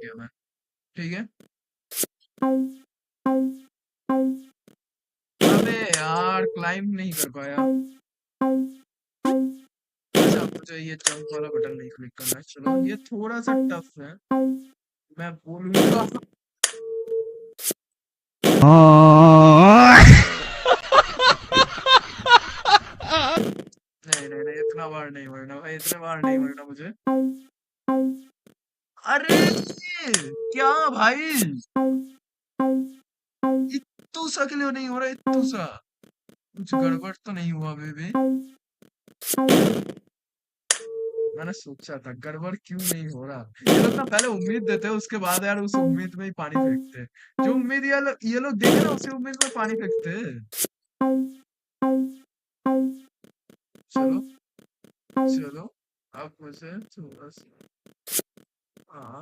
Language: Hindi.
गया मैं। ठीक है। अबे यार क्लाइंब नहीं कर पाया। अच्छा मुझे ये जंप वाला बटन नहीं क्लिक करना है। चलो ये थोड़ा सा टफ है, मैं बोलूंगा। नहीं नहीं नहीं, इतना बार नहीं मरना भाई, इतने बार नहीं मरना मुझे। अरे क्या भाई, इत्तू सा के लिए नहीं हो रहा, इत्तू सा। कुछ गड़बड़ तो नहीं हुआ बेबी? मैंने सोचा था गड़बड़ क्यों नहीं हो रहा। ये लोग ना पहले उम्मीद देते हैं, उसके बाद यार उस उम्मीद में ही पानी फेंकते हैं। जो उम्मीद ये लोग देखे ना, उसी उम्मीद में पानी फेंकते हैं। चलो चलो, अब मुझे थोड़ा सा, हाँ